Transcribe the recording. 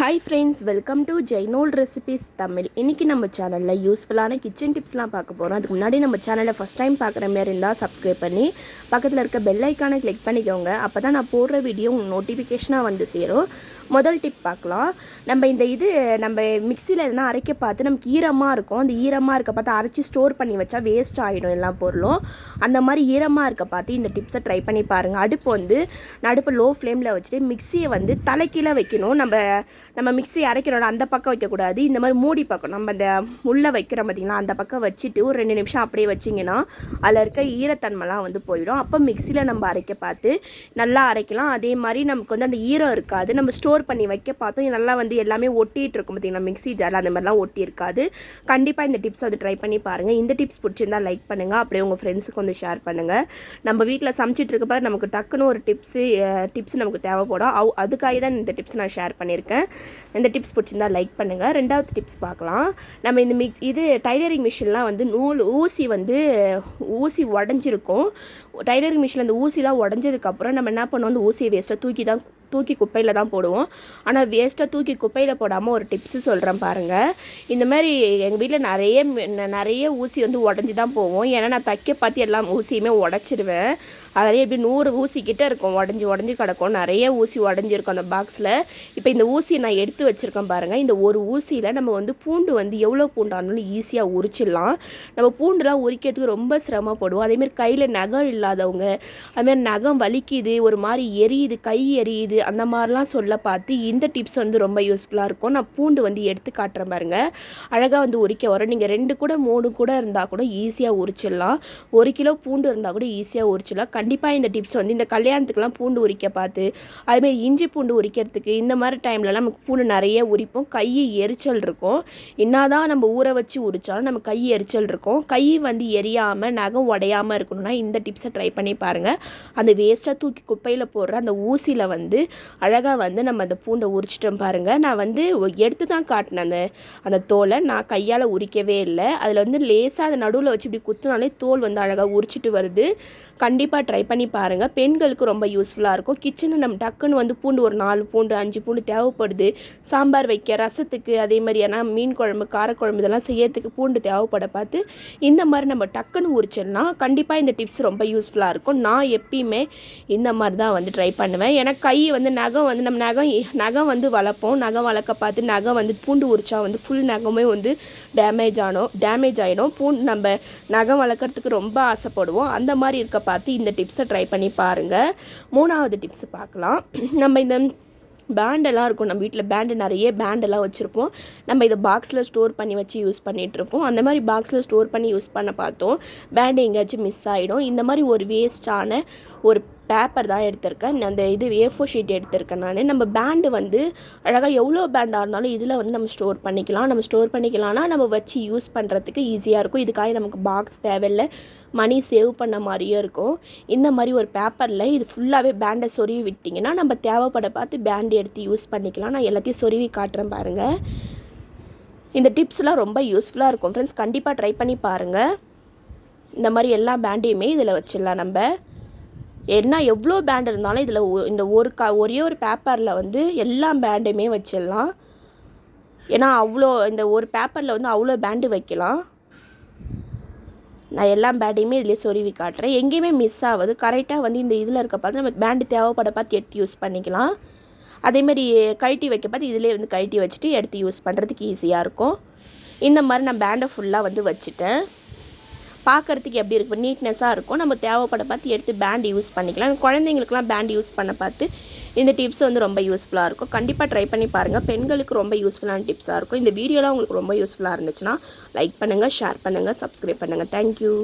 Hi friends, welcome to Zainul recipes Tamil. இன்னைக்கு நம்ம சேனல்ல யூஸ்ஃபுல்லான கிச்சன் டிப்ஸ்லாம் பார்க்க போறோம். அதுக்கு முன்னாடி நம்ம சேனலை ஃபர்ஸ்ட் டைம் பார்க்குற மாதிரி இருந்தா சப்ஸ்கிரைப் பண்ணி பக்கத்துல இருக்க பெல் ஐகானை கிளிக் பண்ணிக்கோங்க. அப்பதான் நான் போடுற வீடியோ உங்களுக்கு நோட்டிஃபிகேஷனா வந்து சேரும். முதல் டிப் பார்க்கலாம். நம்ம மிக்ஸியில் எதுனா அரைக்க பார்த்து நமக்கு ஈரமாக இருக்கும். அந்த ஈரமாக இருக்க பார்த்து அரைச்சி ஸ்டோர் பண்ணி வச்சா வேஸ்ட் ஆகிடும் எல்லா பொருளும். அந்த மாதிரி ஈரமாக இருக்க பார்த்து இந்த டிப்ஸை ட்ரை பண்ணி பாருங்கள். அடுப்பு லோ ஃப்ளேமில் வச்சுட்டு மிக்ஸியை வந்து தலைக்கீழே வைக்கணும். நம்ம மிக்ஸி அரைக்கிறோட அந்த பக்கம் வைக்கக்கூடாது. இந்த மாதிரி மூடி பக்கம் நம்ம இந்த உள்ளே வைக்கிறோம் பார்த்திங்களா, அந்த பக்கம் வச்சுட்டு ஒரு 2 நிமிஷம் அப்படியே வச்சிங்கன்னா அதில் இருக்க ஈரத்தன்மைலாம் வந்து போயிடும். அப்போ மிக்ஸியில் நம்ம அரைக்க பார்த்து நல்லா அரைக்கலாம். அதே மாதிரி நமக்கு வந்து அந்த ஈரம் இருக்காது. நம்ம ஸ்டோர் பண்ணி வைக்க பார்த்தோம் நல்லா வந்து எல்லாமே ஒட்டிகிட்டு இருக்கும் பார்த்திங்கன்னா, மிக்ஸி ஜாரில் அந்த மாதிரிலாம் ஒட்டி இருக்காது. கண்டிப்பாக இந்த டிப்ஸ் வந்து ட்ரை பண்ணி பாருங்கள். இந்த டிப்ஸ் பிடிச்சிருந்தா லைக் பண்ணுங்கள், அப்படியே உங்கள் ஃப்ரெண்ட்ஸுக்கு வந்து ஷேர் பண்ணுங்கள். நம்ம வீட்டில் சமைச்சிட்டு இருக்கப்ப நமக்கு டக்குன்னு ஒரு டிப்ஸ் நமக்கு தேவைப்படும். அதுக்காக தான் இந்த டிப்ஸ் நான் ஷேர் பண்ணியிருக்கேன். இந்த டிப்ஸ் பிடிச்சிருந்தா லைக் பண்ணுங்கள். ரெண்டாவது டிப்ஸ் பார்க்கலாம். நம்ம இது டைலரிங் மிஷின்லாம் வந்து ஊசி உடஞ்சிருக்கும். டைலரிங் மிஷினில் அந்த ஊசிலாம் உடஞ்சதுக்கப்புறம் நம்ம என்ன பண்ணுவோம், அந்த ஊசியை வேஸ்ட்டாக தூக்கி குப்பையில் தான் போடுவோம். ஆனால் வேஸ்ட்டாக தூக்கி குப்பையில் போடாமல் ஒரு டிப்ஸு சொல்கிறேன் பாருங்கள். இந்த மாதிரி எங்கள் வீட்டில் நிறைய ஊசி வந்து உடஞ்சி தான் போவோம். ஏன்னா நான் தைக்க பார்த்து எல்லா ஊசியுமே உடச்சிடுவேன். அதிலே எப்படி 100 ஊசி கிட்டே இருக்கும், உடஞ்சி கிடக்கும். நிறைய ஊசி உடஞ்சிருக்கும் அந்த பாக்ஸில். இப்போ இந்த ஊசி நான் எடுத்து வச்சுருக்கேன் பாருங்கள். இந்த ஒரு ஊசியில் நம்ம வந்து பூண்டு வந்து எவ்வளோ பூண்டாக இருந்தாலும் ஈஸியாக உரிச்சிடலாம். நம்ம பூண்டுலாம் உரிக்கிறதுக்கு ரொம்ப சிரமப்படுவோம். அதேமாதிரி கையில் நகம் இல்லாதவங்க, அதுமாதிரி நகம் வலிக்குது, ஒரு மாதிரி எரியுது, கை எரியுது, அந்த மாதிரிலாம் சொல்ல பார்த்து இந்த டிப்ஸ் வந்து ரொம்ப யூஸ்ஃபுல்லாக இருக்கும். நான் பூண்டு வந்து எடுத்து காட்டுறேன் பாருங்கள். அழகாக வந்து உரிக்க வரும். நீங்கள் 2 கூட 3 கூட இருந்தால் கூட ஈஸியாக உரிச்சிடலாம். 1 கிலோ பூண்டு இருந்தால் கூட ஈஸியாக உரிச்சிடலாம். கண்டிப்பாக இந்த டிப்ஸ் வந்து இந்த கல்யாணத்துக்குலாம் பூண்டு உரிக்க பார்த்து, அதுமாதிரி இஞ்சி பூண்டு உரிக்கிறதுக்கு இந்த மாதிரி டைம்லலாம் நமக்கு பூண்டு நிறைய உரிப்போம். கை எரிச்சல் இருக்கும். என்னதான் நம்ம ஊற வச்சு உரித்தாலும் நம்ம கை எரிச்சல் இருக்கும். கை வந்து எரியாமல் நகம் உடையாமல் இருக்கணும்னா இந்த டிப்ஸை ட்ரை பண்ணி பாருங்கள். அந்த வேஸ்ட்டாக தூக்கி குப்பையில் போடுற அந்த ஊசியில் வந்து அழகாக வந்து நம்ம அந்த பூண்டை உரிச்சிட்டோம் பாருங்கள். நான் வந்து எடுத்து தான் காட்டினேன் அந்த தோலை. நான் கையால் உரிக்கவே இல்லை. அதில் வந்து லேசாக அதை நடுவில் வச்சு இப்படி குத்துனாலே தோல் வந்து அழகாக உரிச்சிட்டு வருது. கண்டிப்பாக ட்ரை பண்ணி பாருங்கள். பெண்களுக்கு ரொம்ப யூஸ்ஃபுல்லாக இருக்கும். கிச்சனில் நம்ம டக்குன்னு வந்து பூண்டு ஒரு 4 பூண்டு 5 பூண்டு தேவைப்படுது. சாம்பார் வைக்க, ரசத்துக்கு, அதே மாதிரி ஏன்னா மீன் குழம்பு, காரக்குழம்பு இதெல்லாம் செய்யறதுக்கு பூண்டு தேவைப்பட பார்த்து இந்த மாதிரி நம்ம டக்குன்னு உரிச்சிடலாம். கண்டிப்பாக இந்த டிப்ஸ் ரொம்ப யூஸ்ஃபுல்லாக இருக்கும். நான் எப்பயுமே இந்த மாதிரி தான் வந்து ட்ரை பண்ணுவேன். ஏன்னா கை வந்து நகம் வந்து நம்ம நகம் வந்து வளர்ப்போம். நகம் வளர்க்க பார்த்து நகம் வந்து பூண்டு உரிச்சா வந்து ஃபுல் நகமே வந்து டேமேஜ் ஆகிடும். நம்ம நகம் வளர்க்குறதுக்கு ரொம்ப ஆசைப்படுவோம். அந்த மாதிரி இருக்க பார்த்து இந்த டிப்ஸை ட்ரை பண்ணி பாருங்கள். 3வது டிப்ஸ் பார்க்கலாம். நம்ம இந்த பேண்டெல்லாம் இருக்கும். நம்ம வீட்டில் நிறைய பேண்டெல்லாம் வச்சுருப்போம். நம்ம இதை பாக்ஸில் ஸ்டோர் பண்ணி வச்சு யூஸ் பண்ணிகிட்ருப்போம். அந்த மாதிரி பாக்ஸில் ஸ்டோர் பண்ணி யூஸ் பண்ண பார்த்தோம் பேண்டு எங்கேயாச்சும் மிஸ் ஆகிடும். இந்த மாதிரி ஒரு வேஸ்ட்டான ஒரு பேப்பர் தான் எடுத்திருக்கேன். அந்த A4 ஷீட் எடுத்திருக்கேன் நான். நம்ம பேண்டு வந்து அழகாக எவ்வளோ பேண்டாக இருந்தாலும் இதில் வந்து நம்ம ஸ்டோர் பண்ணிக்கலாம்னா நம்ம வச்சு யூஸ் பண்ணுறதுக்கு ஈஸியாக இருக்கும். இதுக்காக நமக்கு பாக்ஸ் தேவையில்லை, மணி சேவ் பண்ண மாதிரியும் இருக்கும். இந்த மாதிரி ஒரு பேப்பரில் இது ஃபுல்லாகவே பேண்டை சொருவி விட்டிங்கன்னா நம்ம தேவைப்பட பார்த்து பேண்டு எடுத்து யூஸ் பண்ணிக்கலாம். நான் எல்லாத்தையும் சொருவி காட்டுறேன் பாருங்கள். இந்த டிப்ஸ்லாம் ரொம்ப யூஸ்ஃபுல்லாக இருக்கும் ஃப்ரெண்ட்ஸ். கண்டிப்பாக ட்ரை பண்ணி பாருங்கள். இந்த மாதிரி எல்லா பேண்டையுமே இதில் வச்சிடலாம். நம்ம எவ்வளோ பேண்ட் இருந்தாலும் இதில் இந்த ஒரே ஒரு பேப்பரில் வந்து எல்லா பேண்டையுமே வச்சிடலாம். ஏன்னா இந்த ஒரு பேப்பரில் வந்து அவ்வளோ பேண்டு வைக்கலாம். நான் எல்லா பேண்டையுமே இதிலே சொருவி காட்டுறேன். எங்கேயுமே மிஸ் ஆகுது. கரெக்டாக வந்து இந்த இதில் இருக்க பார்த்து நம்ம பேண்டு தேவைப்பட பார்த்து எடுத்து யூஸ் பண்ணிக்கலாம். அதேமாதிரி கழட்டி வைக்க பார்த்து இதிலே வந்து கழட்டி வச்சுட்டு எடுத்து யூஸ் பண்ணுறதுக்கு ஈஸியாக இருக்கும். இந்த மாதிரி நான் பேண்டை ஃபுல்லாக வந்து வச்சுட்டேன். பார்க்குறதுக்கு எப்படி இருக்கும், நீட்னஸாக இருக்கும். நம்ம தேவைப்பட பார்த்து எடுத்து பேண்ட் யூஸ் பண்ணிக்கலாம். குழந்தைங்களுக்குலாம் பேண்ட் யூஸ் பண்ண பார்த்து இந்த டிப்ஸ் வந்து ரொம்ப யூஸ்ஃபுல்லாக இருக்கும். கண்டிப்பாக ட்ரை பண்ணி பாருங்கள். பெண்களுக்கு ரொம்ப யூஸ்ஃபுல்லான டிப்ஸாக இருக்கும். இந்த வீடியோலாம் உங்களுக்கு ரொம்ப யூஸ்ஃபுல்லாக இருந்துச்சுன்னா லைக் பண்ணுங்கள், ஷேர் பண்ணுங்கள், சப்ஸ்கிரைப் பண்ணுங்கள். தேங்க்யூ.